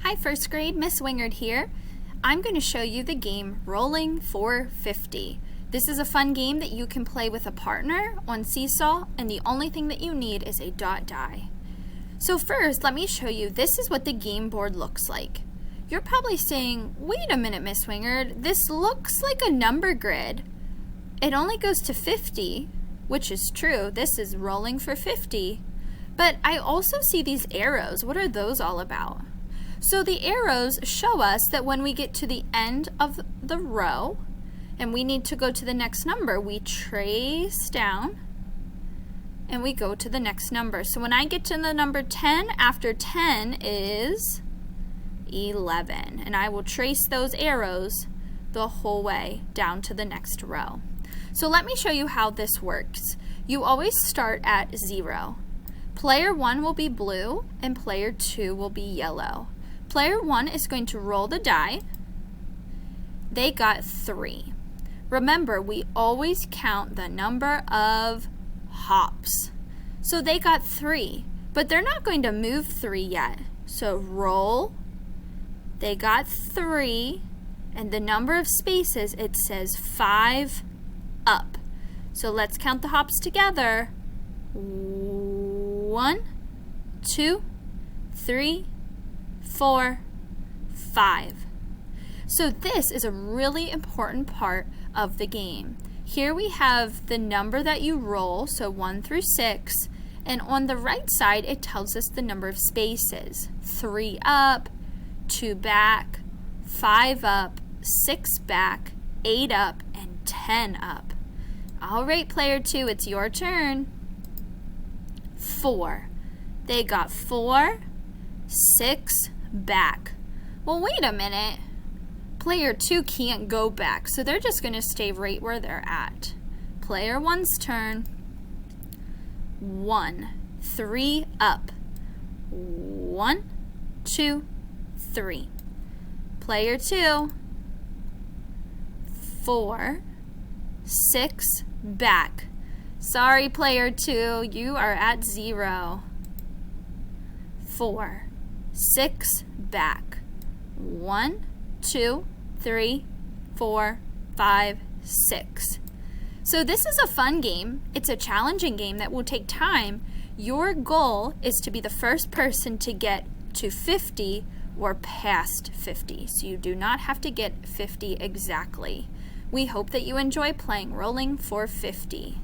Hi first grade, Miss Wingard here. I'm going to show you the game Rolling for 50. This is a fun game that you can play with a partner on Seesaw, and the only thing that you need is a dot die. So first, let me show you, this is what the game board looks like. You're probably saying, wait a minute, Miss Wingard, this looks like a number grid. It only goes to 50, which is true. This is Rolling for 50. But I also see these arrows. What are those all about? So the arrows show us that when we get to the end of the row and we need to go to the next number, we trace down and we go to the next number. So when I get to the number 10, after 10 is 11. And I will trace those arrows the whole way down to the next row. So let me show you how this works. You always start at 0. Player 1 will be blue and player 2 will be yellow. Player 1 is going to roll the die. They got 3. Remember, we always count the number of hops. So they got 3, but they're not going to move 3 yet. So roll, they got 3, and the number of spaces, it says 5 up. So let's count the hops together. 1, 2, 3, 4, 5. So this is a really important part of the game. Here we have the number that you roll, so 1 through 6, and on the right side it tells us the number of spaces. 3 up, 2 back, 5 up, 6 back, 8 up, and 10 up. All right, player 2, it's your turn. 4. They got 4, 6 back. Well, wait a minute. Player 2 can't go back, so they're just going to stay right where they're at. Player 1's turn. 1, 3 up. 1, 2, 3. Player 2. 4, 6 back. Sorry, player 2, you are at 0. 4, 6 back. 1, 2, 3, 4, 5, 6. So this is a fun game. It's a challenging game that will take time. Your goal is to be the first person to get to 50 or past 50. So you do not have to get 50 exactly. We hope that you enjoy playing Rolling for 50.